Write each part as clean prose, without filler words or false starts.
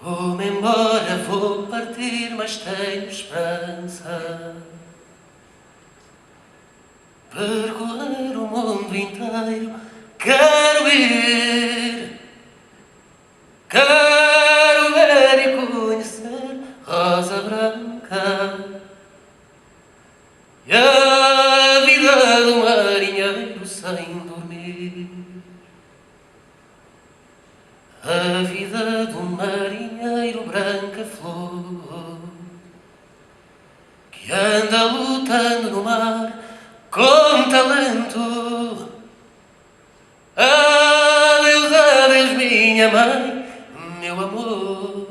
Vou-me embora, vou partir, mas tenho esperança. Percorrer o mundo inteiro, quero ir. Quero ver e conhecer Rosa Branca. E a vida do marinheiro sem dormir. A vida do marinheiro branca flor, que anda lutando no mar com talento. Adeus, minha mãe, meu amor,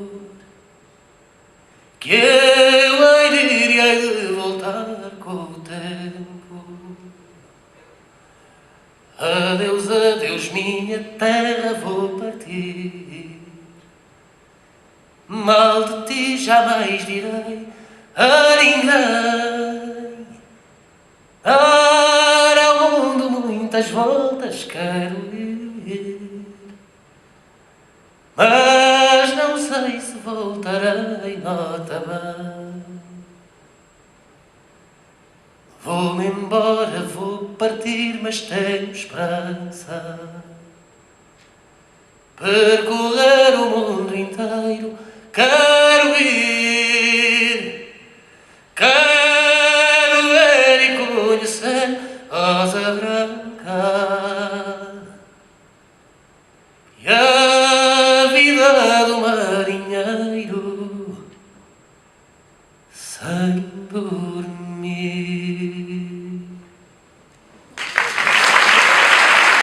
que eu hei de ir e hei de voltar com o tempo. Adeus, minha terra, vou partir. Mal de ti jamais direi a ninguém. Dar ao mundo muitas voltas quero ir, mas não sei se voltarei nota bem. Vou-me embora, vou partir, mas tenho esperança. Percorrer o mundo inteiro, quero ir. Quero ver e conhecer Rosa Branca.